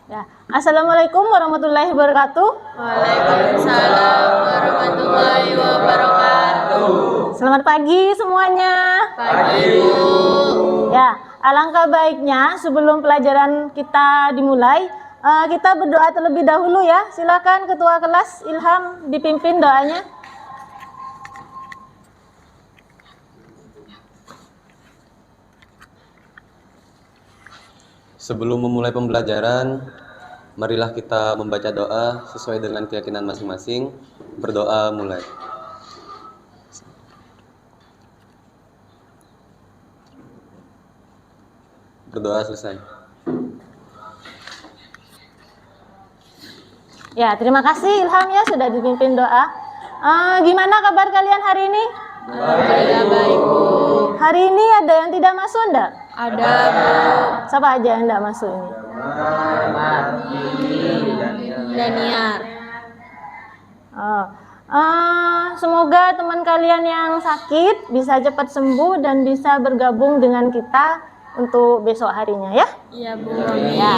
Ya. Assalamualaikum warahmatullahi wabarakatuh. Waalaikumsalam warahmatullahi wabarakatuh. Selamat pagi semuanya. Pagi, Bu. Ya, alangkah baiknya sebelum pelajaran kita dimulai, kita berdoa terlebih dahulu ya. Silakan Ketua Kelas Ilham dipimpin doanya. Sebelum memulai pembelajaran, marilah kita membaca doa sesuai dengan keyakinan masing-masing. Berdoa mulai. Berdoa selesai. Ya, terima kasih Ilham ya sudah dipimpin doa. Gimana kabar kalian hari ini? Baik, Bu. Hari ini ada yang tidak masuk enggak? Ada, Siapa aja yang enggak masuk ini? Daniar. Semoga teman kalian yang sakit bisa cepat sembuh dan bisa bergabung dengan kita untuk besok harinya ya. Iya, Bu. Ya.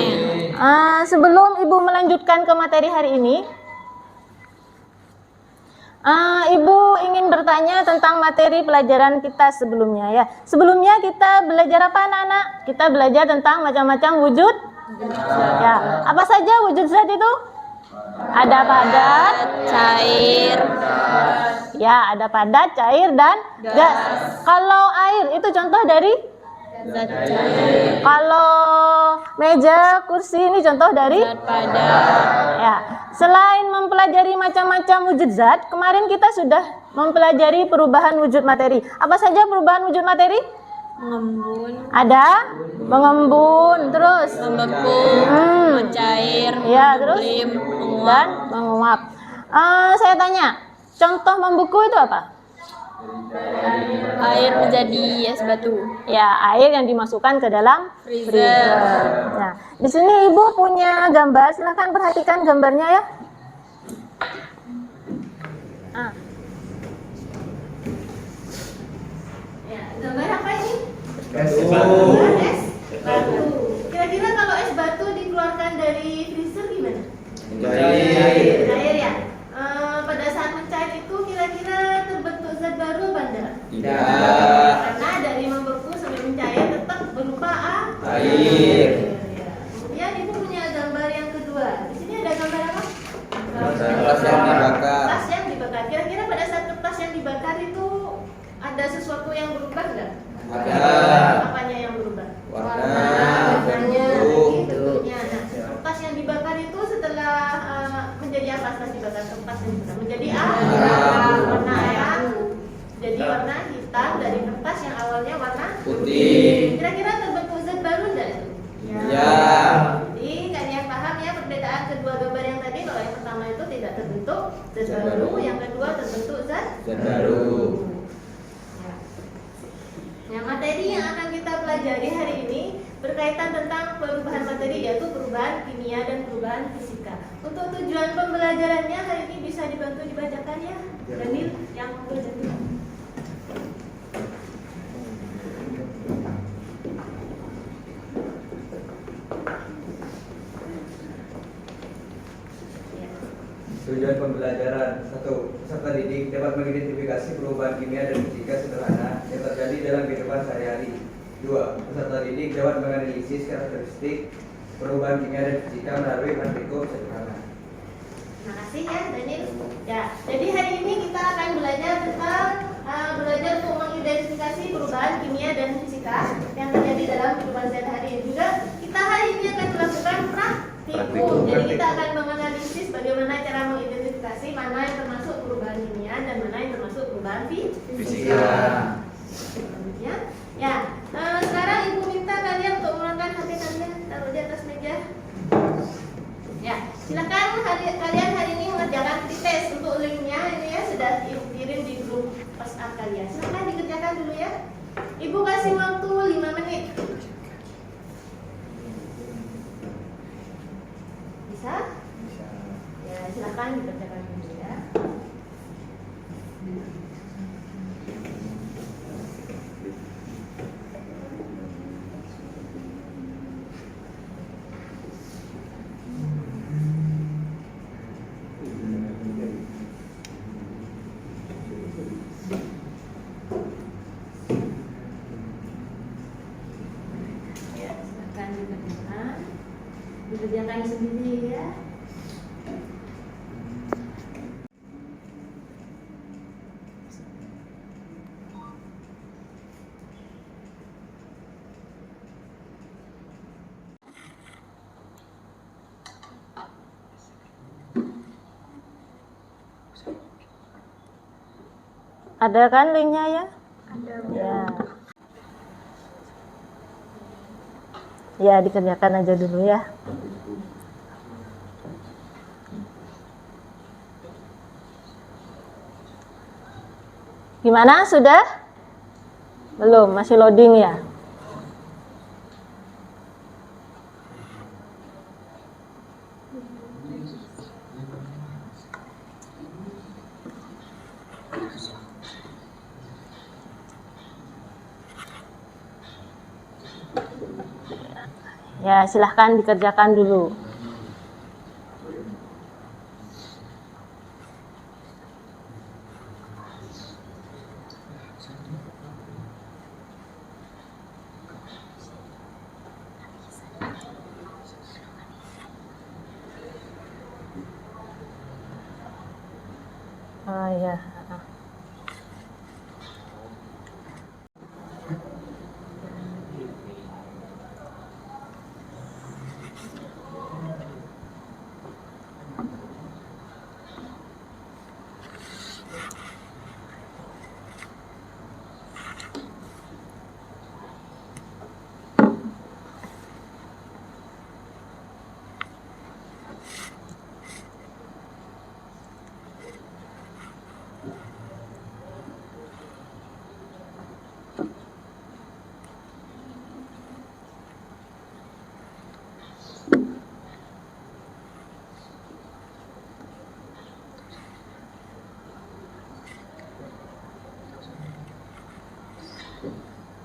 Sebelum Ibu melanjutkan ke materi hari ini, Ibu ingin bertanya tentang materi pelajaran kita sebelumnya ya. Sebelumnya kita belajar apa anak-anak? Kita belajar tentang macam-macam wujud. Ya. Apa saja wujud zat itu? Ada padat, Cair, ya ada padat, cair dan gas. Kalau air itu contoh dari? zat cair, Kalau meja, kursi ini contoh dari? zat padat, Ya, selain mempelajari macam-macam wujud zat, kemarin kita sudah mempelajari perubahan wujud materi. Apa saja perubahan wujud materi? mengembun, Ada mengembun, terus membeku, mencair, ya, terus menglim, menguap. dan menguap. Saya tanya, contoh membeku itu apa? Air menjadi es batu. Ya, air yang dimasukkan ke dalam Freezer. Nah, di sini Ibu punya gambar, silahkan perhatikan gambarnya ya. Ya, gambar apa ini? Es batu. Kira-kira kalau es batu dikeluarkan dari freezer gimana? Cair ya. Pada saat mencair itu kira-kira terbentuk zat baru apa enggak? Tidak. Karena dari membeku sampai mencair tetap berupa Air. Ya. Kemudian Ibu punya gambar yang kedua. Di sini ada gambar apa? Kertas yang dibakar. Kertas yang dibakar. Kira-kira pada saat kertas yang dibakar itu ada sesuatu yang berubah enggak? Ada. Apanya yang berubah? Warnanya, bentuknya. Nah, kertas yang dibakar itu setelah menjadi apa setelah dibakar kertas yang dibakar? Menjadi warna arang. Jadi warna hitam dari kertas yang awalnya warna Putih. Kira-kira terbentuk zat baru enggak? Ya. Jadi kalian paham ya perbedaan kedua gambar yang tadi. Kalau yang pertama itu tidak terbentuk zat baru, yang kedua terbentuk zat Baru. Yang materi yang akan kita pelajari hari ini berkaitan tentang perubahan materi, yaitu perubahan kimia dan perubahan fisika. Untuk tujuan pembelajarannya hari ini bisa dibantu dibacakan ya, Daniel yang mengajar. Tujuan pembelajaran 1. Peserta didik dapat mengidentifikasi perubahan kimia dan fisika sederhana yang terjadi dalam kehidupan sehari-hari. 2. Peserta didik dapat menganalisis karakteristik perubahan kimia dan fisika melalui praktikum sederhana. Terima kasih ya Daniel. Ya, jadi hari ini kita akan belajar tentang belajar untuk mengidentifikasi perubahan kimia dan fisika yang terjadi dalam kehidupan sehari-hari. Juga kita hari ini akan melakukan praktikum. Jadi kita akan menganalisis bagaimana cara mengidentifikasi mana yang termasuk perubahan kimia dan mana yang termasuk perubahan fisika. Ya, sekarang Ibu minta kalian untuk menggunakan HP kalian, taruh di atas meja. Ya, silakan kalian hari ini mengerjakan tes untuk linknya ini ya sudah Ibu kirim di grup WhatsApp kalian. Silakan dikerjakan dulu ya. Ibu kasih waktu 5 menit. Bisa? Ya, silakan dikerjakan dulu ya. dikerjakan sendiri ya. Ada kan linknya ya? Ada. Ya. Ya, dikerjakan aja dulu ya. Gimana? Sudah? Belum, masih loading ya? Ya, silahkan dikerjakan dulu. Oh ya.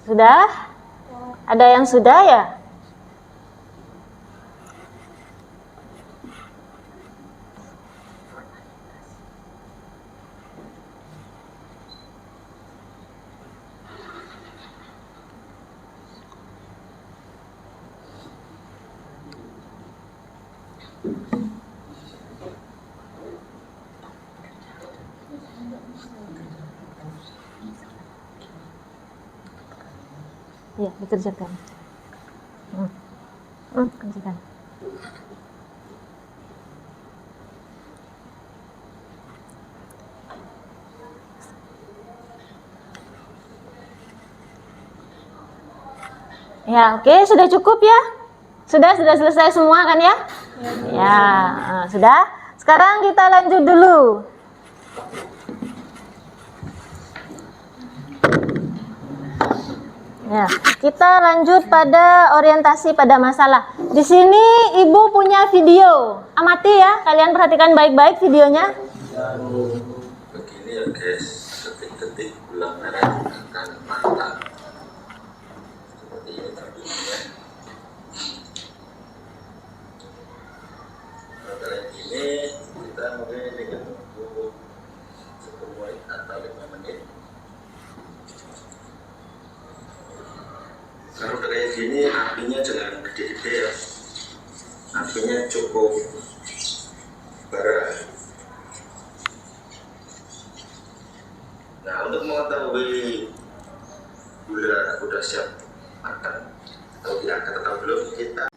Sudah? Ada yang sudah ya? Iya, dikerjakan. Kerjakan. Ya, oke, sudah cukup ya? Sudah selesai semua kan ya? Ya, sudah. Sekarang kita lanjut dulu. Ya, kita lanjut pada orientasi pada masalah. Di sini Ibu punya video. Amati ya, kalian perhatikan baik-baik videonya. Begini ya guys, detik-detik gula merah akan matang. Seperti ini tampilnya. Pada ini kita mungkin dengan menunggu 10 menit atau 5 menit. Kalau kayak gini apinya jangan gede-gede ya, apinya cukup bara. Nah, untuk mengetahui gula udah siap makan atau diangkat atau belum, kita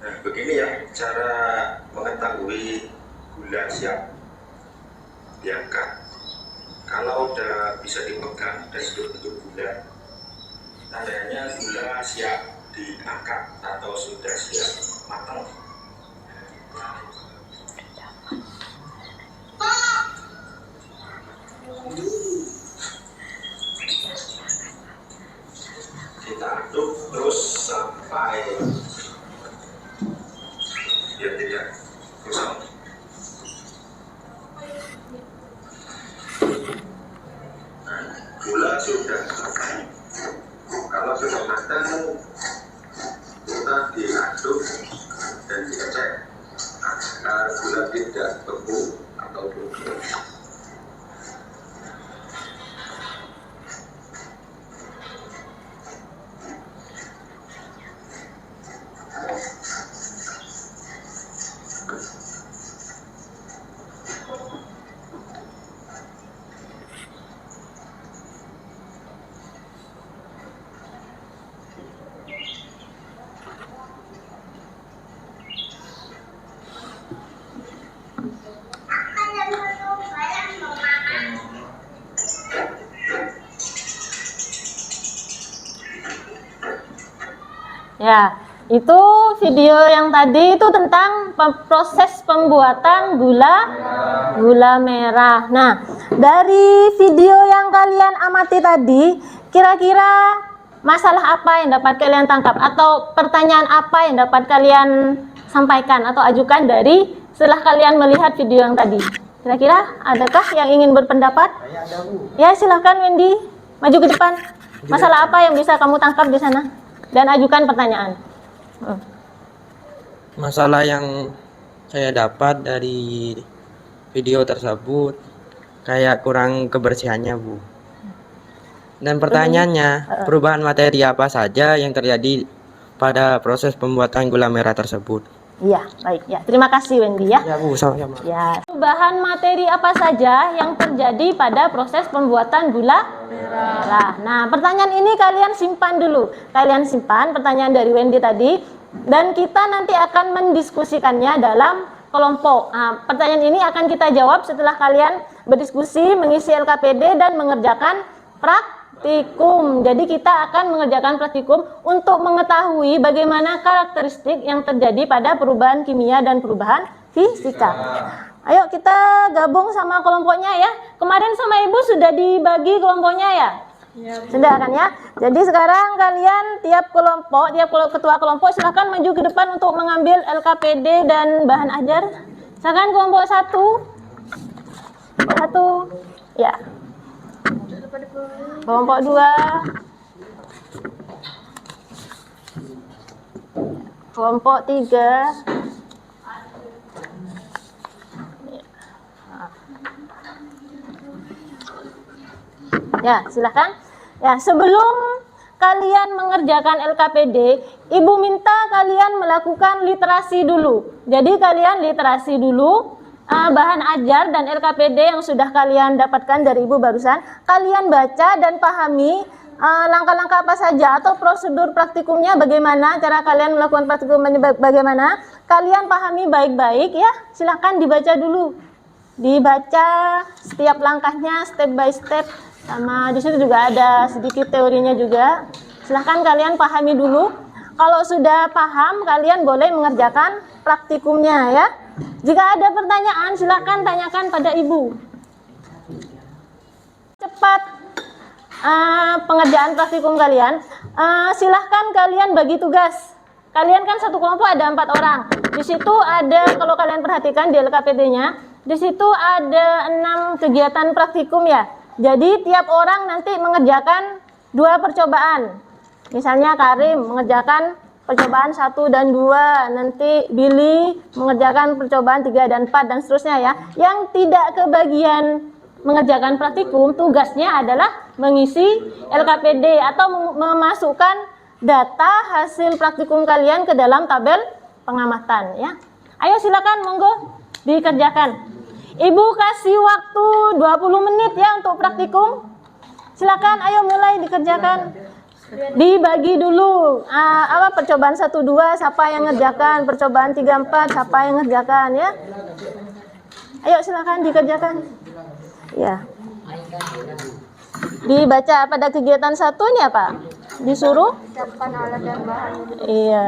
nah begini ya cara mengetahui gula siap diangkat. Kalau udah bisa dipegang dan bentuk gula, tandanya gula siap diangkat atau sudah siap matang. Kita aduk terus sampai dia tidak gosong. Gula sudah matang. Kalau sudah matang, kita diaduk dan dicek agar gula tidak beku atau bubur. Ya, itu video yang tadi itu tentang proses pembuatan gula merah. Nah, dari video yang kalian amati tadi, kira-kira masalah apa yang dapat kalian tangkap atau pertanyaan apa yang dapat kalian sampaikan atau ajukan dari setelah kalian melihat video yang tadi? Kira-kira adakah yang ingin berpendapat? Ya, silahkan Wendy, maju ke depan. Masalah apa yang bisa kamu tangkap di sana? Dan ajukan pertanyaan. Masalah yang saya dapat dari video tersebut kayak kurang kebersihannya, Bu. Dan pertanyaannya, perubahan materi apa saja yang terjadi pada proses pembuatan gula merah tersebut? Iya, baik ya. Terima kasih Wendy ya. Ya, Bu, sama-sama. Ya, perubahan materi apa saja yang terjadi pada proses pembuatan gula merah. Nah, pertanyaan ini kalian simpan dulu. Kalian simpan pertanyaan dari Wendy tadi dan kita nanti akan mendiskusikannya dalam kelompok. Nah, pertanyaan ini akan kita jawab setelah kalian berdiskusi, mengisi LKPD dan mengerjakan praktikum. Jadi kita akan mengerjakan praktikum untuk mengetahui bagaimana karakteristik yang terjadi pada perubahan kimia dan perubahan fisika. Ayo kita gabung sama kelompoknya ya. Kemarin sama Ibu sudah dibagi kelompoknya ya? Sudah kan ya? Jadi sekarang kalian tiap ketua kelompok silakan maju ke depan untuk mengambil LKPD dan bahan ajar. Silakan kelompok 1. Ya. Kelompok 2. Kelompok 3. Ya, silakan. Ya, sebelum kalian mengerjakan LKPD, Ibu minta kalian melakukan literasi dulu. Jadi kalian literasi dulu bahan ajar dan LKPD yang sudah kalian dapatkan dari Ibu barusan. Kalian baca dan pahami langkah-langkah apa saja atau prosedur praktikumnya bagaimana, cara kalian melakukan praktikum bagaimana. Kalian pahami baik-baik ya. Silakan dibaca dulu. Dibaca setiap langkahnya step by step. Sama di situ juga ada sedikit teorinya juga. Silahkan kalian pahami dulu. Kalau sudah paham, kalian boleh mengerjakan praktikumnya ya. Jika ada pertanyaan, silakan tanyakan pada Ibu. Cepat pengerjaan praktikum kalian. Silahkan kalian bagi tugas. Kalian kan satu kelompok ada 4 orang. Di situ ada, kalau kalian perhatikan di LKPD-nya, di situ ada 6 kegiatan praktikum ya. Jadi tiap orang nanti mengerjakan 2 percobaan. Misalnya Karim mengerjakan percobaan 1 dan 2, nanti Billy mengerjakan percobaan 3 dan 4 dan seterusnya ya. Yang tidak kebagian mengerjakan praktikum, tugasnya adalah mengisi LKPD atau memasukkan data hasil praktikum kalian ke dalam tabel pengamatan ya. Ayo silakan monggo dikerjakan. Ibu kasih waktu 20 menit ya untuk praktikum. Silakan, ayo mulai dikerjakan. Dibagi dulu. Percobaan 1, 2 siapa yang ngerjakan, percobaan 3, 4 siapa yang ngerjakan ya. Ayo silakan dikerjakan. Ya. Dibaca pada kegiatan 1 ini apa? Disuruh? Siapkan alat dan bahan. Iya.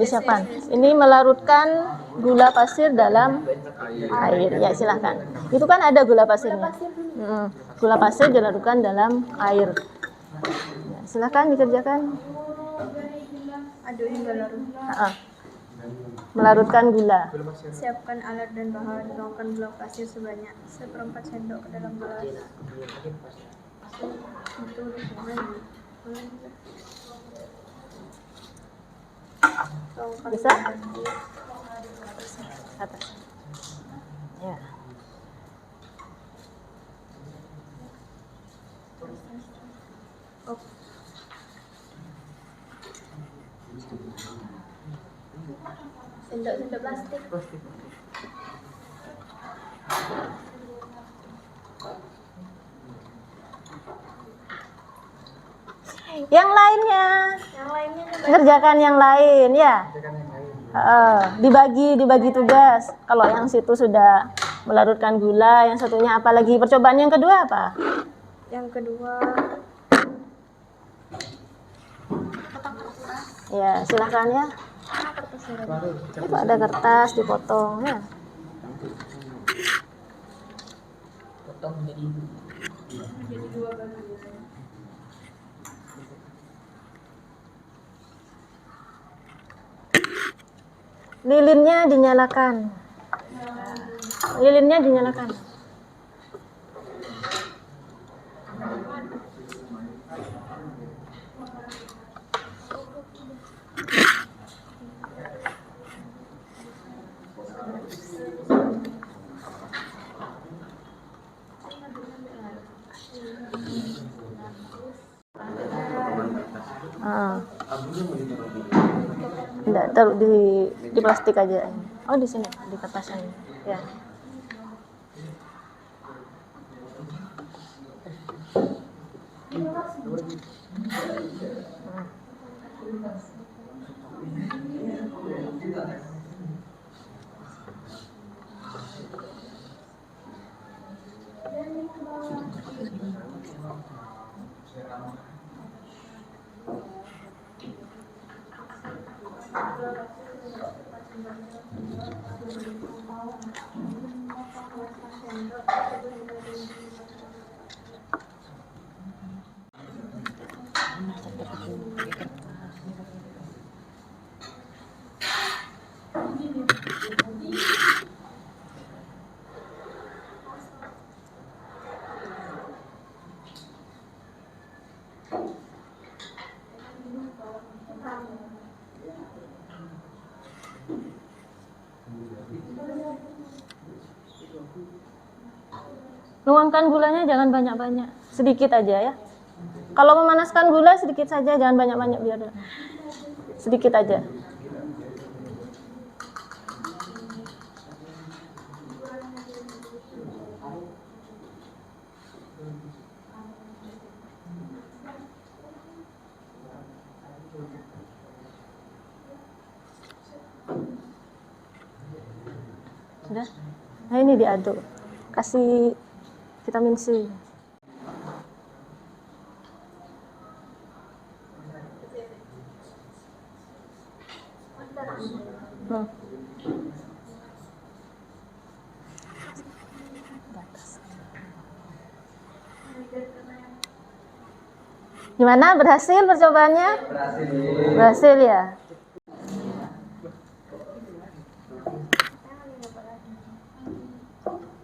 Disiapkan. Ini melarutkan gula pasir dalam air. Ya, silahkan. Itu kan ada gula pasirnya. Gula pasir dilarutkan dalam air. Ya, silahkan dikerjakan. Aduk hingga larut. Melarutkan gula. Siapkan alat dan bahan. Tuangkan gula pasir sebanyak 1/4 sendok ke dalam gelas. Bisa? Atas. Ya. Sendok-sendok plastik. Yang lainnya kerjakan yang lain ya. Dibagi tugas. Kalau yang situ sudah melarutkan gula, yang satunya apa lagi? Percobaan yang kedua apa? Yang kedua Ya, silahkan ya. Itu ada kertas dipotong ya. Lilinnya dinyalakan. Lilinnya dinyalakan. Enggak, taruh di plastik aja. Oh, di sini, di kertas aja. Ya. Nuangkan gulanya jangan banyak-banyak, sedikit aja ya. Kalau memanaskan gula sedikit saja, jangan banyak-banyak, biar sedikit aja. Sudah? Nah, ini diaduk. Kasih vitamin C. Gimana? Berhasil percobaannya? Berhasil ya?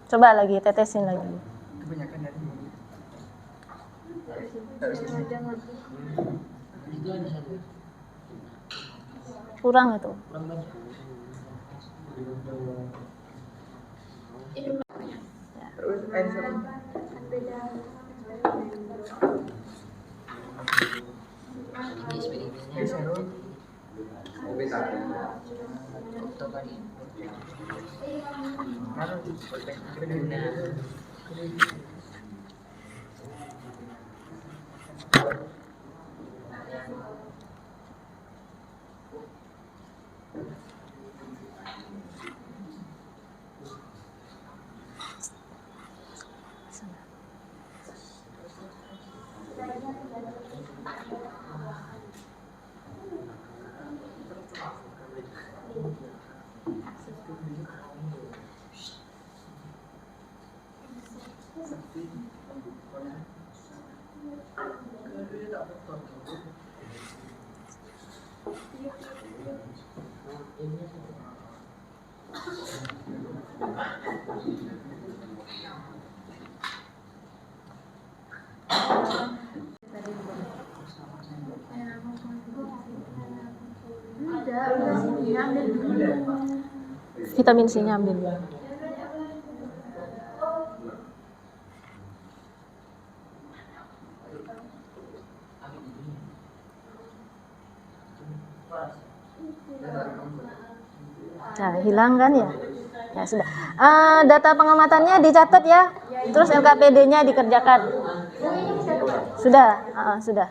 Coba lagi, tetesin lagi. Kurang itu. Vitamin C-nya ambil. Nah, hilang kan ya? Ya sudah. Data pengamatannya dicatat ya. Terus LKPD-nya dikerjakan. Sudah, sudah.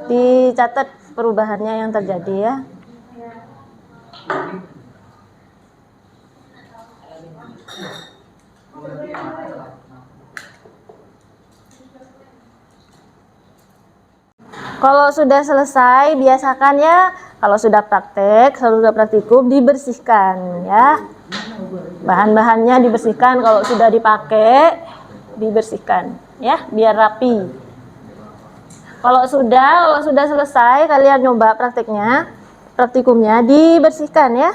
Dicatat perubahannya yang terjadi ya. Kalau sudah selesai, biasakan ya, kalau sudah praktek, sudah praktikum, dibersihkan ya. Bahan-bahannya dibersihkan, kalau sudah dipakai, dibersihkan ya, biar rapi. Kalau sudah selesai, kalian nyoba prakteknya, praktikumnya, dibersihkan ya.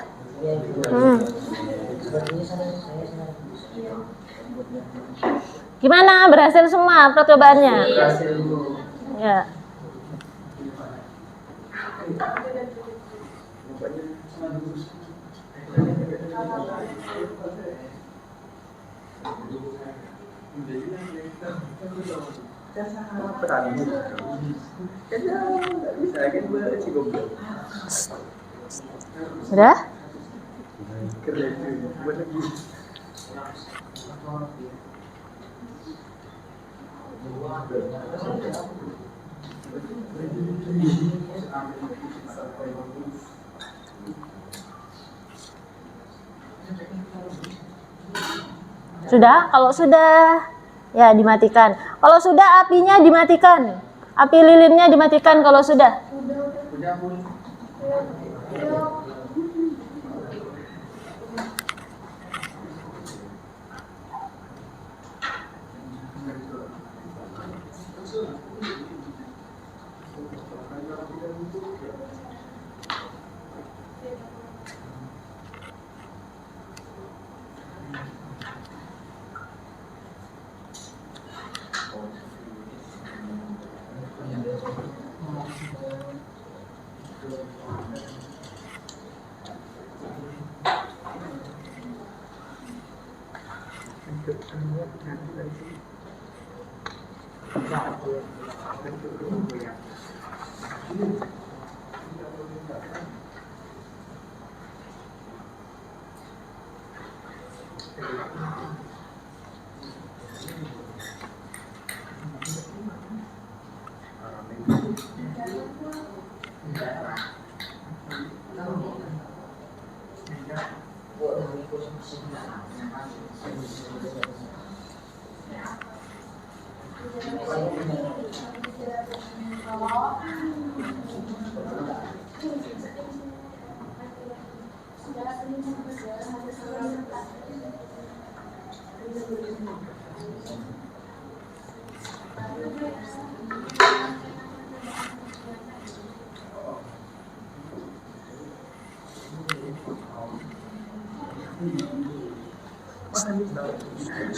Gimana? Berhasil semua percobaannya? Berhasil, Bu. Ya. Sudah? Sudah? Kalau sudah, ya dimatikan. Kalau sudah, apinya dimatikan. Api lilinnya dimatikan kalau sudah.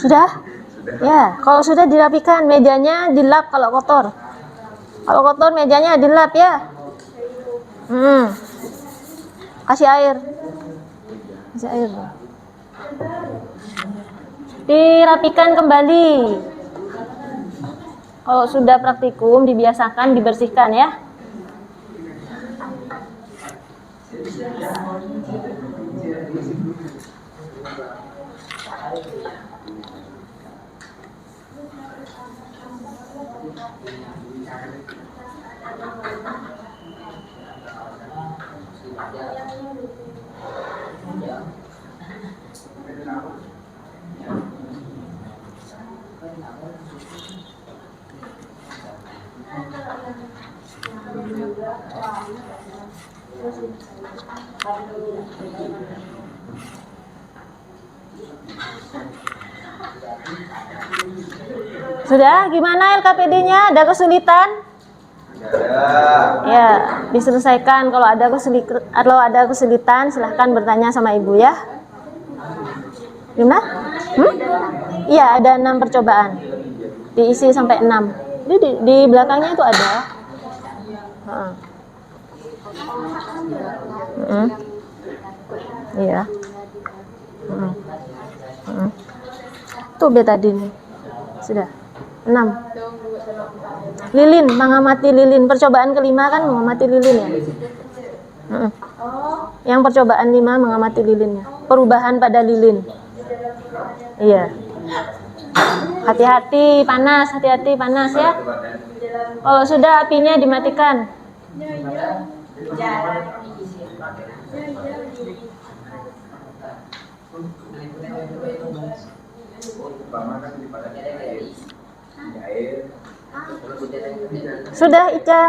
Sudah? Ya, kalau sudah dirapikan, mejanya dilap kalau kotor. Kalau kotor mejanya dilap ya. Kasih air. Kasih air. Dirapikan kembali. Kalau sudah praktikum, dibiasakan dibersihkan ya. Sudah? Gimana LKPD-nya? Ada kesulitan? Ya, diselesaikan. Kalau ada kesulitan, silahkan bertanya sama ibu ya. Gimana? Iya, ada 6 percobaan. Diisi sampai 6. Di belakangnya itu ada. Iya. Tuh betadine. Sudah. 6. Lilin, mengamati lilin. Percobaan kelima kan mengamati lilin ya. Yang percobaan 5 mengamati lilinnya. Perubahan pada lilin. Iya. Hati-hati panas ya. Kalau sudah apinya dimatikan. Sudah, Ica.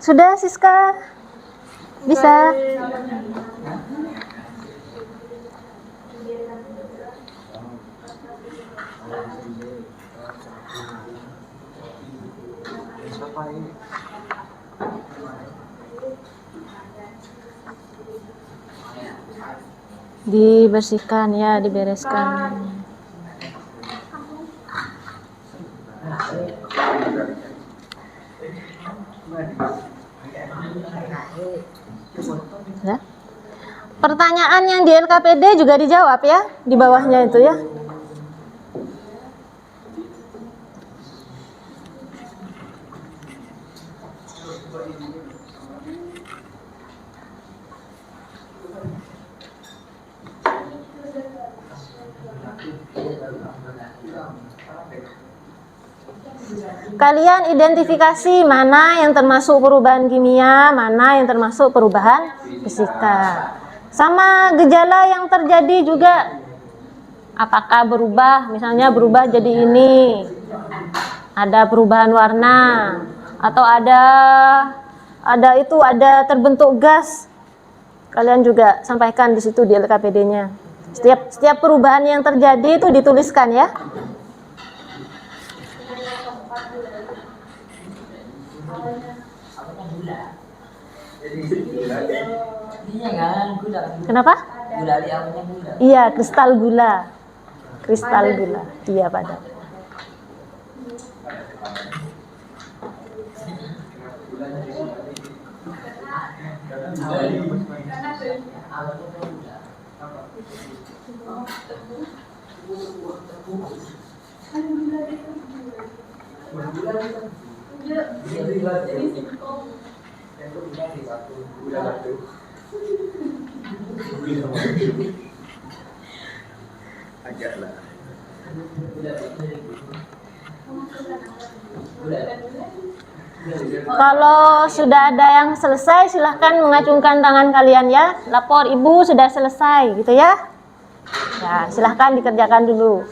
Sudah, Siska? Bisa? Dibersihkan ya, dibereskan. Ya. Pertanyaan yang di LKPD juga dijawab ya, di bawahnya itu ya. Kalian identifikasi mana yang termasuk perubahan kimia, mana yang termasuk perubahan fisika. Sama gejala yang terjadi juga. Apakah berubah, misalnya berubah jadi ini. Ada perubahan warna atau ada terbentuk gas. Kalian juga sampaikan di situ di LKPD-nya. Setiap perubahan yang terjadi itu dituliskan ya. Kenapa? Iya, kristal gula. Kristal gula. Iya, pada. Kalau sudah ada yang selesai, silahkan mengacungkan tangan kalian ya. Lapor ibu sudah selesai gitu ya. Ya, silahkan dikerjakan dulu.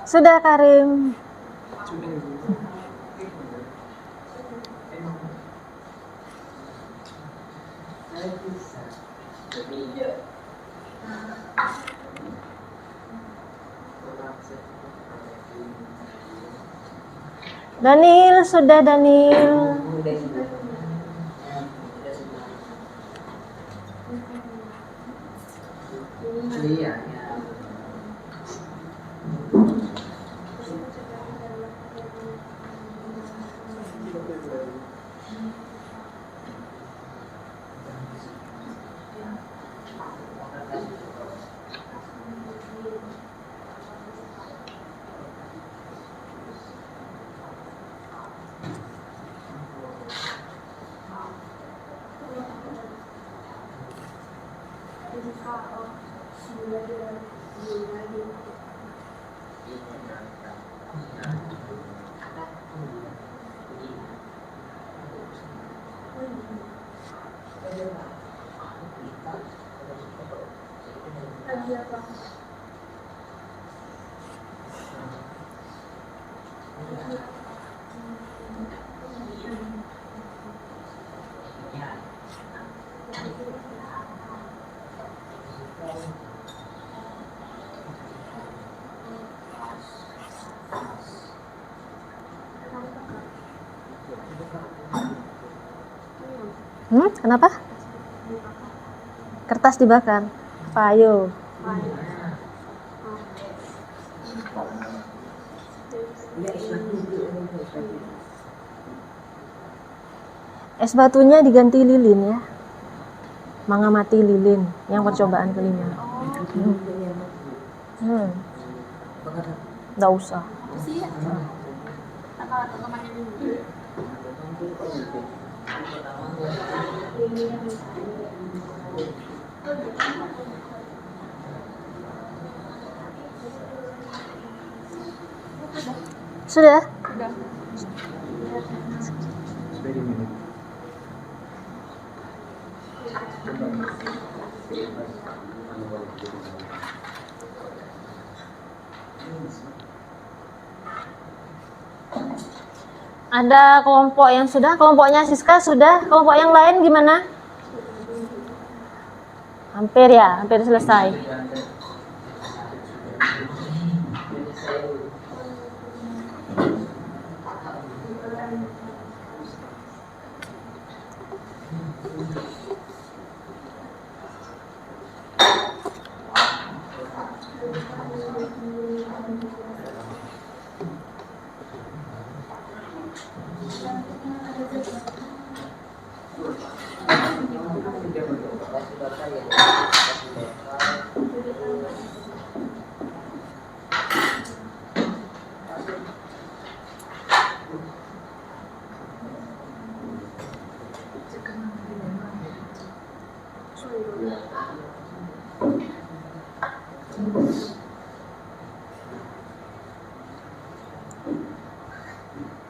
Sudah Karim. Daniel, sudah Daniel. Kenapa? Kertas dibakar. Payo. Es batunya diganti lilin ya. Mengamati lilin yang percobaan kelima. Nggak usah. Sudah? Ada kelompok yang sudah, kelompoknya Siska sudah, kelompok yang lain gimana? Hampir ya, hampir selesai.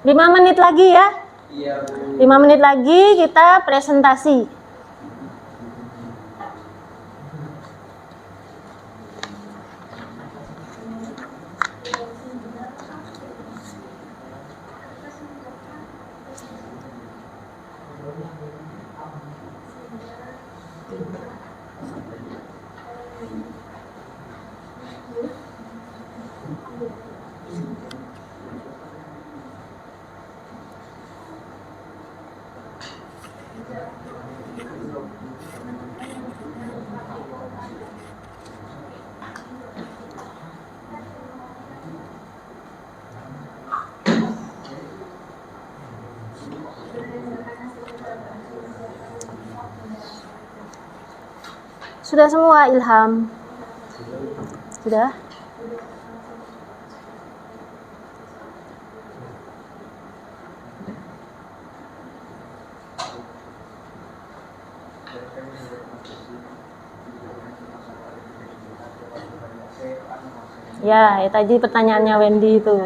Lima menit lagi ya. 5 menit lagi kita presentasi. Sudah semua Ilham? Sudah? Ya, tadi pertanyaannya Wendy itu.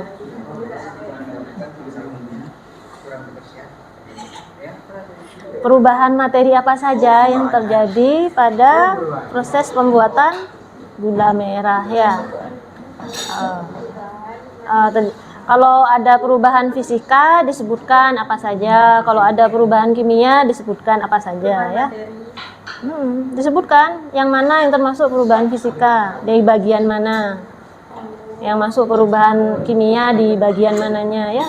Perubahan materi apa saja yang terjadi pada proses pembuatan gula merah ya. Kalau ada perubahan fisika disebutkan apa saja, kalau ada perubahan kimia disebutkan apa saja ya. Disebutkan yang mana yang termasuk perubahan fisika di bagian mana, yang masuk perubahan kimia di bagian mananya ya.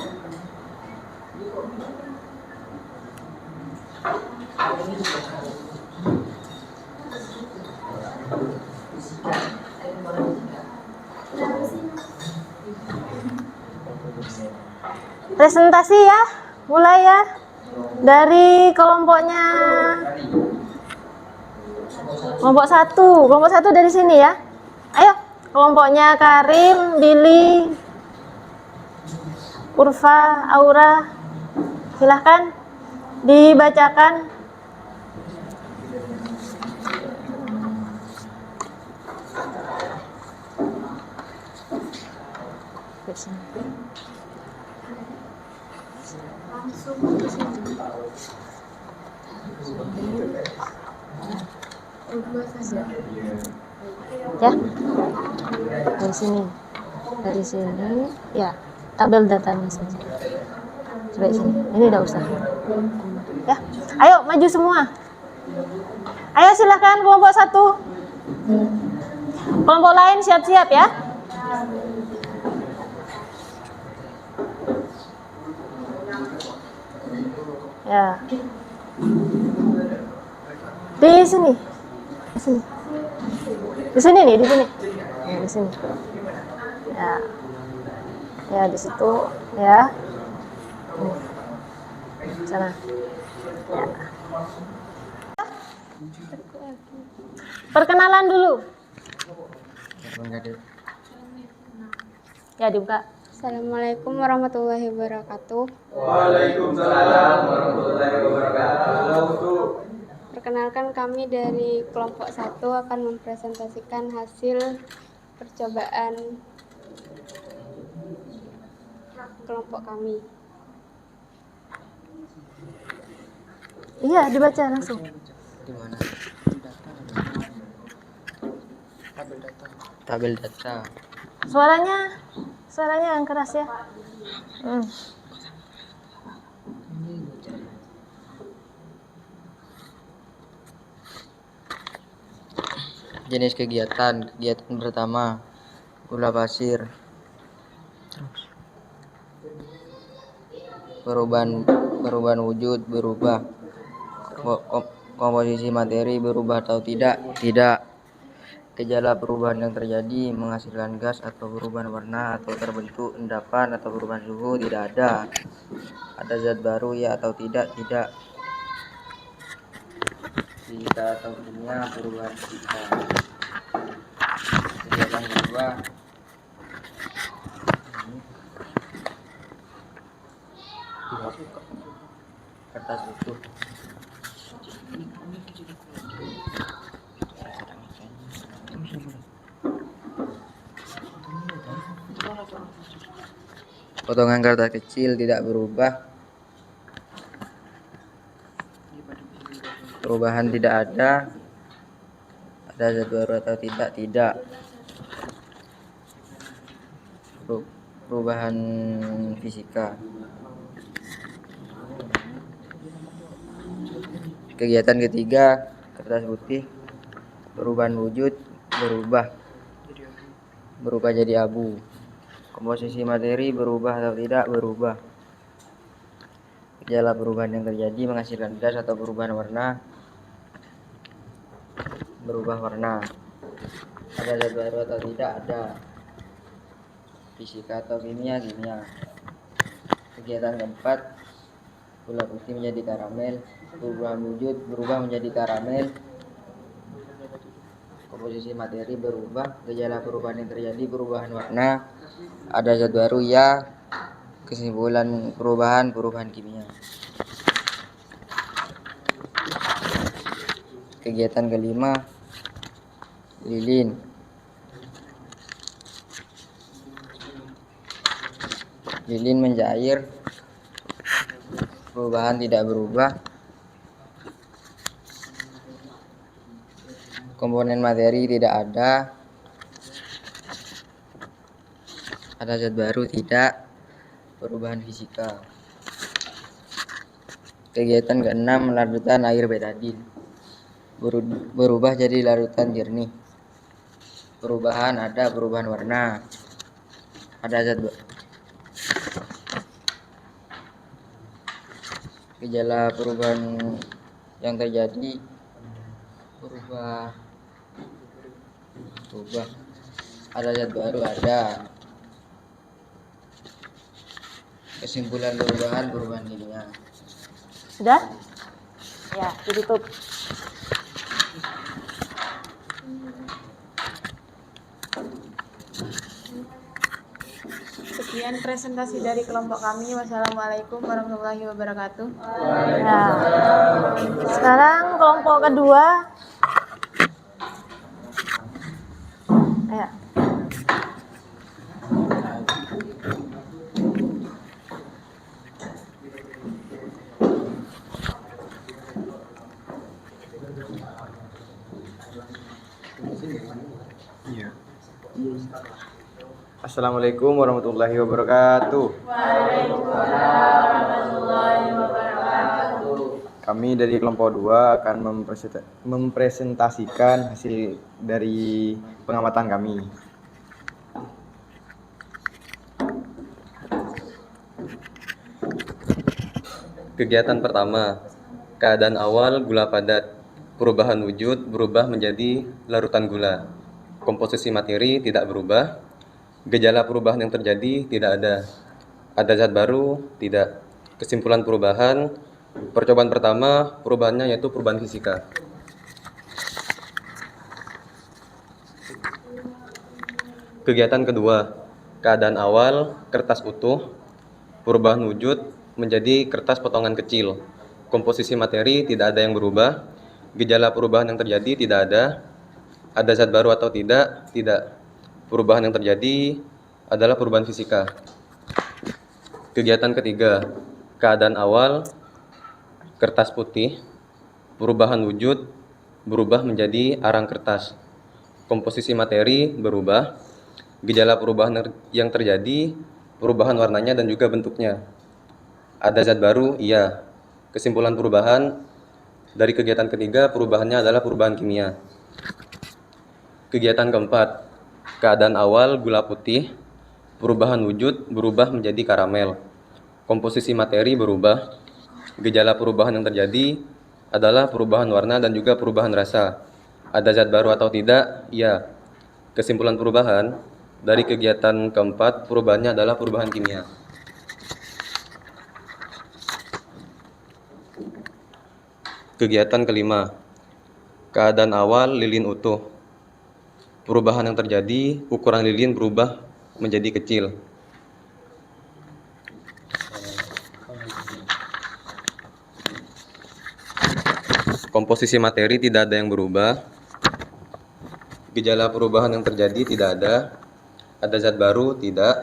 Presentasi ya, mulai ya dari kelompoknya kelompok satu dari sini ya. Ayo kelompoknya Karim, Billy, Urfa, Aura, silahkan dibacakan. Ya, dari sini ya, tabel datanya saja sampai sini, ini udah usah ya. Ayo maju semua, ayo silakan kelompok satu, kelompok lain siap-siap ya. Ya, di sini nih, di sini ya, ya di situ ya, sana ya. Perkenalan dulu ya, dibuka. Assalamualaikum warahmatullahi wabarakatuh. Waalaikumsalam warahmatullahi wabarakatuh. Perkenalkan, kami dari kelompok 1 akan mempresentasikan hasil percobaan kelompok kami. Iya, dibaca langsung. Tabel data. Suaranya yang keras ya. Jenis kegiatan pertama gula pasir. Perubahan wujud berubah. Komposisi materi berubah atau tidak? Tidak. Gejala perubahan yang terjadi menghasilkan gas atau perubahan warna atau terbentuk endapan atau perubahan suhu? Tidak ada. Ada zat baru ya atau tidak? Tidak. Fisika atau kimia, perubahan fisika. Kegiatan kedua kertas utuh. Potongan kertas kecil tidak berubah. Perubahan tidak ada. Ada zat baru atau tidak? Tidak. Perubahan fisika. Kegiatan ketiga kertas putih. Perubahan wujud berubah jadi abu. Komposisi materi berubah atau tidak? Berubah. Gejala perubahan yang terjadi menghasilkan gas atau perubahan warna? Berubah warna. Ada zat baru atau tidak? Ada. Fisika atau kimia? Kimia. Kegiatan keempat, gula putih menjadi karamel. Perubahan wujud berubah menjadi karamel. Komposisi materi berubah. Gejala perubahan yang terjadi perubahan warna. Ada zat baru ya. Kesimpulan perubahan kimia. Kegiatan kelima, lilin. Lilin mencair. perubahan tidak berubah. Komponen materi tidak ada. Ada zat baru tidak. Perubahan fisika. Kegiatan ke-6 larutan air betadin. Berubah jadi larutan jernih. Perubahan ada, perubahan warna. Ada zat gejala perubahan yang terjadi berubah ada zat baru ada. Kesimpulan perubahan kimia. Sudah? Ya, ditutup. Sekian presentasi dari kelompok kami. Wassalamualaikum warahmatullahi wabarakatuh. Ya. Sekarang kelompok kedua. Ya. Assalamualaikum warahmatullahi wabarakatuh. Kami dari kelompok 2 akan mempresentasikan hasil dari pengamatan kami. Kegiatan pertama, keadaan awal gula padat, perubahan wujud berubah menjadi larutan gula. Komposisi materi tidak berubah, gejala perubahan yang terjadi tidak ada. Ada zat baru? Tidak. Kesimpulan perubahan, percobaan pertama perubahannya yaitu perubahan fisika. Kegiatan kedua, keadaan awal kertas utuh, perubahan wujud menjadi kertas potongan kecil. Komposisi materi tidak ada yang berubah, gejala perubahan yang terjadi tidak ada. Ada zat baru atau tidak? Tidak. Perubahan yang terjadi adalah perubahan fisika. Kegiatan ketiga, keadaan awal kertas putih, perubahan wujud berubah menjadi arang kertas. Komposisi materi berubah, gejala perubahan yang terjadi perubahan warnanya dan juga bentuknya. Ada zat baru? Iya. Kesimpulan perubahan dari kegiatan ketiga, perubahannya adalah perubahan kimia. Kegiatan keempat, keadaan awal gula putih, perubahan wujud berubah menjadi karamel. Komposisi materi berubah, gejala perubahan yang terjadi adalah perubahan warna dan juga perubahan rasa. Ada zat baru atau tidak? Iya. Kesimpulan perubahan dari kegiatan keempat, perubahannya adalah perubahan kimia. Kegiatan kelima, keadaan awal lilin utuh. Perubahan yang terjadi, ukuran lilin berubah menjadi kecil. Komposisi materi tidak ada yang berubah. Gejala perubahan yang terjadi tidak ada. Ada zat baru? Tidak.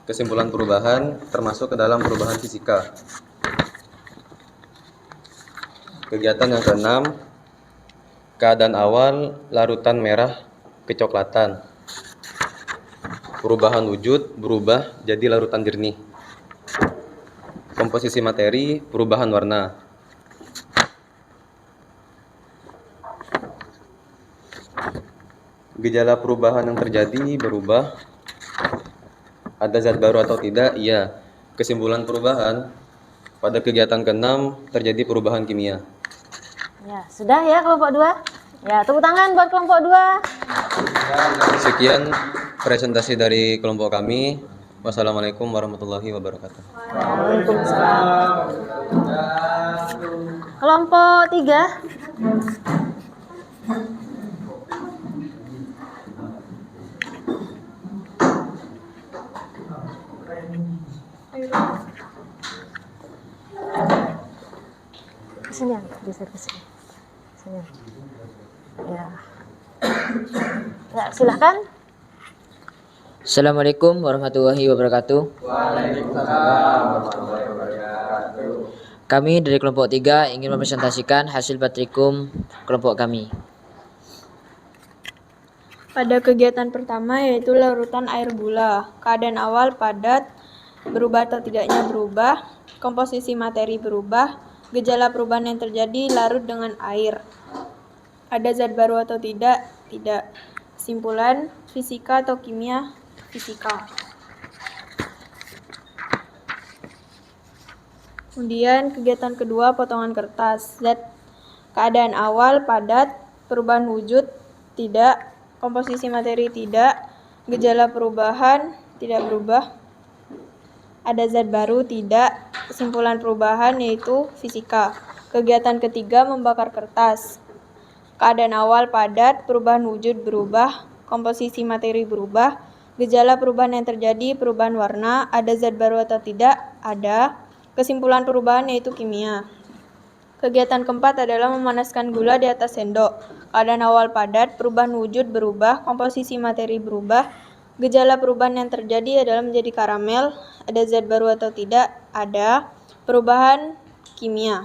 Kesimpulan perubahan termasuk ke dalam perubahan fisika. Kegiatan yang keenam, keadaan awal larutan merah kecoklatan. Perubahan wujud berubah jadi larutan jernih. Komposisi materi, perubahan warna. Gejala perubahan yang terjadi berubah. Ada zat baru atau tidak? Iya. Kesimpulan perubahan pada kegiatan ke-6 terjadi perubahan kimia. Ya, sudah ya kelompok 2. Ya, tepuk tangan buat kelompok 2. Sekian presentasi dari kelompok kami. Wassalamualaikum warahmatullahi wabarakatuh. Waalaikumsalam. Kelompok 3. Kesini, geser ke sini. Sini. Ya. Ya, silakan. Assalamualaikum warahmatullahi wabarakatuh. Waalaikumsalam warahmatullahi wabarakatuh. Kami dari kelompok 3 ingin mempresentasikan hasil praktikum kelompok kami. Pada kegiatan pertama yaitu larutan air gula. Keadaan awal padat, berubah atau tidaknya berubah, komposisi materi berubah, gejala perubahan yang terjadi larut dengan air. Ada zat baru atau tidak? Tidak. Kesimpulan, fisika atau kimia? Fisika. Kemudian kegiatan kedua, potongan kertas. Zat keadaan awal padat, perubahan wujud tidak, komposisi materi tidak, gejala perubahan tidak berubah, ada zat baru tidak, kesimpulan perubahan yaitu fisika. Kegiatan ketiga, membakar kertas. Keadaan awal padat, perubahan wujud berubah, komposisi materi berubah, gejala perubahan yang terjadi, perubahan warna, ada zat baru atau tidak, ada. Kesimpulan perubahan yaitu kimia. Kegiatan keempat adalah memanaskan gula di atas sendok. Keadaan awal padat, perubahan wujud berubah, komposisi materi berubah, gejala perubahan yang terjadi adalah menjadi karamel, ada zat baru atau tidak, ada. Perubahan kimia.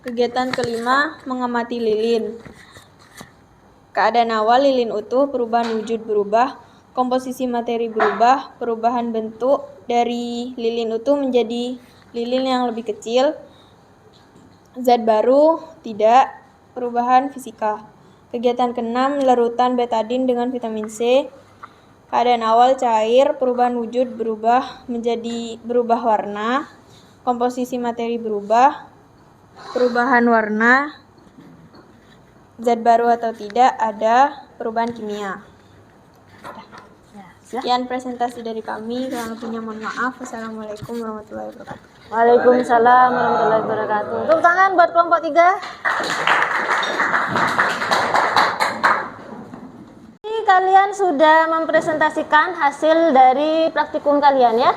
Kegiatan kelima, mengamati lilin. Keadaan awal lilin utuh, perubahan wujud berubah, komposisi materi berubah, perubahan bentuk dari lilin utuh menjadi lilin yang lebih kecil, zat baru tidak, perubahan fisika. Kegiatan keenam, larutan betadin dengan vitamin C. Keadaan awal cair, perubahan wujud berubah menjadi berubah warna, komposisi materi berubah, perubahan warna, zat baru atau tidak, ada. Perubahan kimia. Sekian presentasi dari kami, kurang lebihnya mohon maaf. Wassalamualaikum warahmatullahi wabarakatuh. Waalaikumsalam warahmatullahi wabarakatuh. Tepuk tangan buat kelompok 3. Kalian sudah mempresentasikan hasil dari praktikum kalian ya?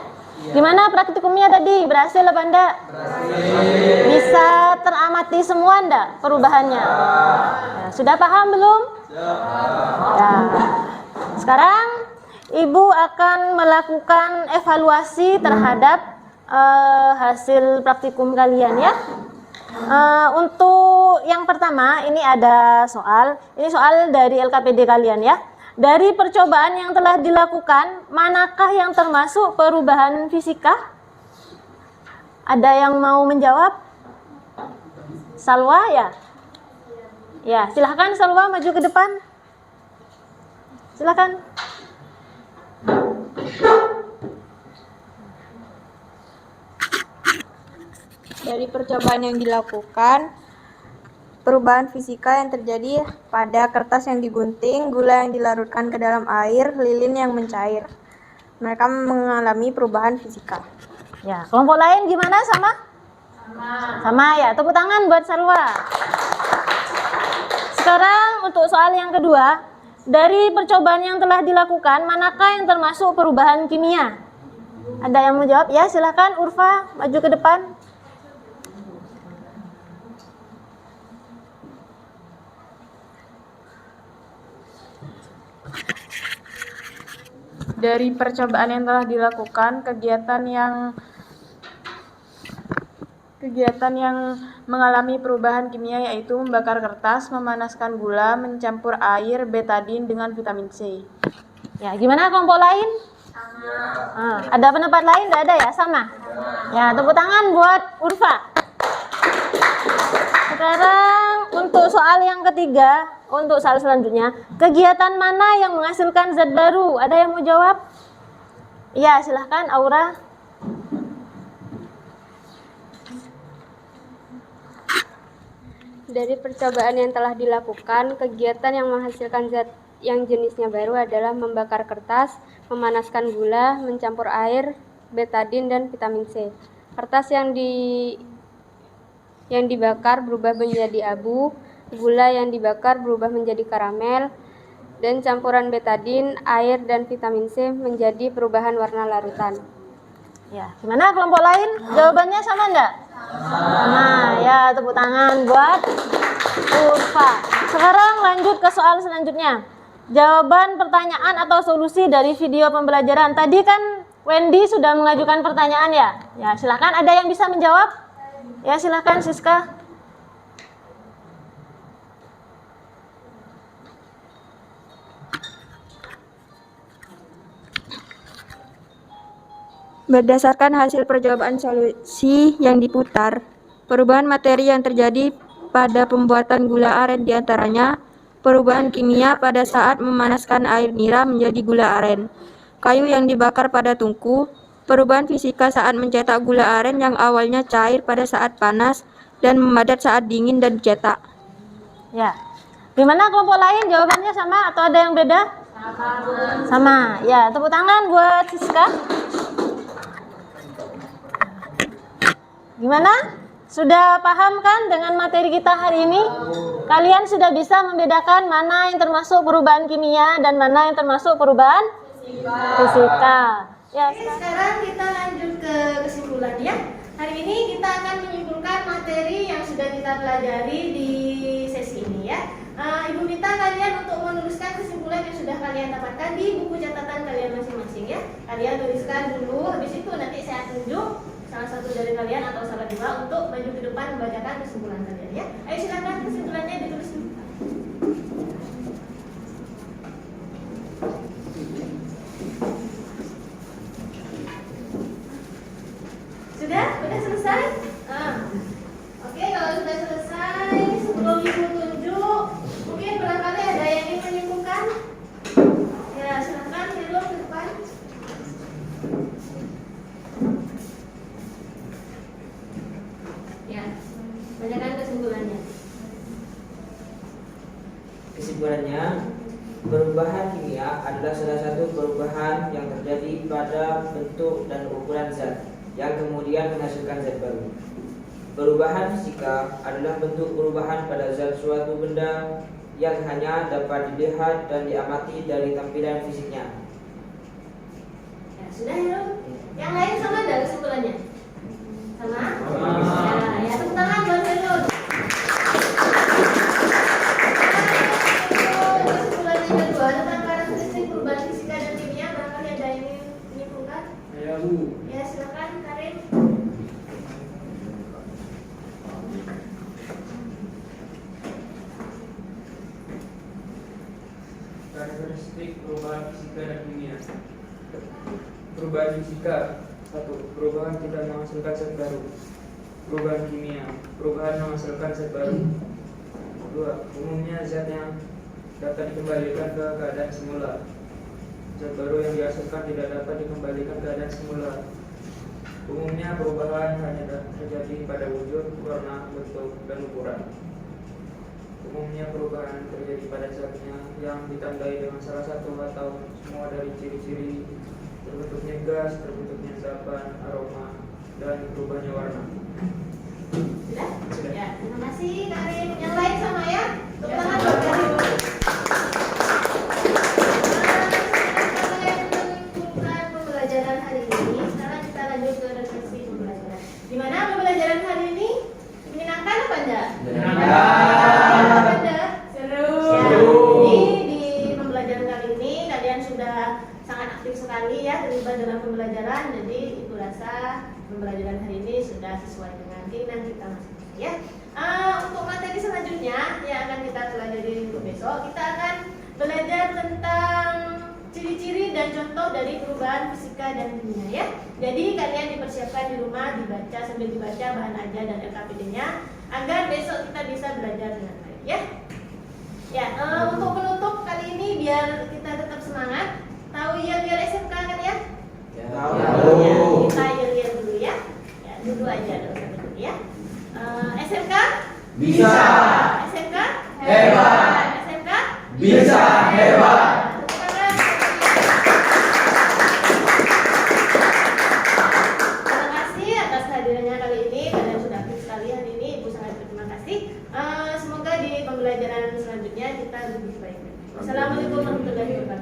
Gimana praktikumnya tadi? Berhasil apa enggak? Berhasil. Bisa teramati semua enggak perubahannya? Ya, sudah paham belum? Ya. Sekarang Ibu akan melakukan evaluasi terhadap hasil praktikum kalian ya. Untuk yang pertama ini ada soal. Ini soal dari LKPD kalian ya. Dari percobaan yang telah dilakukan, manakah yang termasuk perubahan fisika? Ada yang mau menjawab? Salwa ya? Ya, silahkan Salwa maju ke depan. Silahkan. Dari percobaan yang dilakukan, perubahan fisika yang terjadi pada kertas yang digunting, gula yang dilarutkan ke dalam air, lilin yang mencair. Mereka mengalami perubahan fisika. Ya, kelompok lain gimana sama? Sama ya, tepuk tangan buat Salwa. Sekarang untuk soal yang kedua, dari percobaan yang telah dilakukan, manakah yang termasuk perubahan kimia? Ada yang mau jawab? Ya, silakan Urfa maju ke depan. Dari percobaan yang telah dilakukan, kegiatan yang mengalami perubahan kimia yaitu membakar kertas, memanaskan gula, mencampur air, betadin dengan vitamin C. Ya, gimana kelompok lain? Ada pendapat lain? Tidak ada ya? Sama? Ya, tepuk tangan buat Urfa. Sekarang untuk soal yang ketiga, untuk soal selanjutnya, kegiatan mana yang menghasilkan zat baru? Ada yang mau jawab? Ya, silahkan Aura. Dari percobaan yang telah dilakukan, kegiatan yang menghasilkan zat yang jenisnya baru adalah membakar kertas, memanaskan gula, mencampur air, betadin, dan vitamin C. Kertas yang dibakar berubah menjadi abu, gula yang dibakar berubah menjadi karamel, dan campuran betadin, air, dan vitamin C menjadi perubahan warna larutan. Ya, gimana kelompok lain? Jawabannya sama enggak? Sama. Ya, tepuk tangan buat Urfa. Sekarang lanjut ke soal selanjutnya. Jawaban pertanyaan atau solusi dari video pembelajaran. Tadi kan Wendy sudah mengajukan pertanyaan ya? Ya, silakan. Ada yang bisa menjawab? Ya, silakan Siska. Berdasarkan hasil percobaan solusi yang diputar, perubahan materi yang terjadi pada pembuatan gula aren diantaranya perubahan kimia pada saat memanaskan air nira menjadi gula aren, kayu yang dibakar pada tungku, perubahan fisika saat mencetak gula aren yang awalnya cair pada saat panas dan memadat saat dingin dan dicetak. Ya. Gimana kelompok lain? Jawabannya sama atau ada yang beda? Sama. Ya, tepuk tangan buat Siska. Gimana? Sudah paham kan dengan materi kita hari ini? Kalian sudah bisa membedakan mana yang termasuk perubahan kimia dan mana yang termasuk perubahan fisika. Ya, Sekarang kita lanjut ke kesimpulannya. Hari ini kita akan menyimpulkan materi yang sudah kita pelajari di sesi ini ya. Ibu minta kalian untuk menuliskan kesimpulan yang sudah kalian dapatkan di buku catatan kalian masing-masing ya. Kalian tuliskan dulu, habis itu nanti saya tunjuk salah satu dari kalian atau salah dua untuk maju ke depan membacakan kesimpulan kalian ya. Ayo silakan kesimpulannya ditulis. Sudah selesai? Oke, kalau sudah selesai, sebelum ibu tunjuk, mungkin barangkali ada yang ingin menyimpulkan. Ya, silakan Hilo ke depan. Ya, bacakan kesimpulannya. Kesimpulannya, perubahan kimia adalah salah satu perubahan yang terjadi pada bentuk dan ukuran zat yang kemudian menghasilkan zat baru. Perubahan fisika adalah bentuk perubahan pada zat suatu benda yang hanya dapat dilihat dan diamati dari tampilan fisiknya. Ya, sudah Hilo. Yang lain sama enggak kesimpulannya? Sama? Ya, tepuk tangan buat Hilo. Kesimpulan yang kedua tentang karakteristik perubahan fisika dan kimia, barangkali ada yang ingin menyimpulkan? Ya Bu. Ya, silakan Karin. Karakteristik perubahan fisika dan kimia. Perubahan fisika: 1. Perubahan tidak menghasilkan zat baru. Perubahan kimia: perubahan menghasilkan zat baru. 2. Umumnya zat yang dapat dikembalikan ke keadaan semula. Zat baru yang dihasilkan tidak dapat dikembalikan ke keadaan semula. Umumnya perubahan hanya terjadi pada wujud, warna, bentuk, dan ukuran. Umumnya perubahan terjadi pada zatnya yang ditandai dengan salah satu atau semua dari ciri-ciri terbentuknya gas, terbentuknya endapan, aroma, dan berubahnya warna. Sudah? Ya, terima kasih Karin. Yang lain sama ya? Tepuk tangan buat Karin. Kalian menyimpulkan pembelajaran hari ini. Sekarang kita lanjut ke refleksi pembelajaran. Gimana pembelajaran hari ini? Menyenangkan apa enggak? Seru. Jadi di pembelajaran kali ini kalian sudah sangat aktif sekali ya terlibat dalam pembelajaran. Jadi ibu rasa pembelajaran hari ini sudah sesuai dengan keinginan kita masing-masing ya. Untuk materi selanjutnya yang akan kita pelajari untuk besok, kita akan belajar tentang ciri-ciri dan contoh dari perubahan fisika dan kimia ya. Jadi kalian dipersiapkan di rumah dibaca sambil dibaca bahan ajar dan LKPD-nya agar besok kita bisa belajar dengan baik ya. Ya, untuk penutup kali ini biar kita tetap semangat. Tahu yel-yel SMK kan ya? Tahu. Ya, kita yel-yel dulu ya. Ya, dulu aja dulu ya. SMK Bisa. SMK Hebat. SMK Bisa hebat. Terima kasih atas kehadirannya kali ini. Kalian sudah aktif sekali hari ini. Ibu sangat berterima kasih. Semoga di pembelajaran selanjutnya kita lebih baik. Assalamualaikum warahmatullahi wabarakatuh.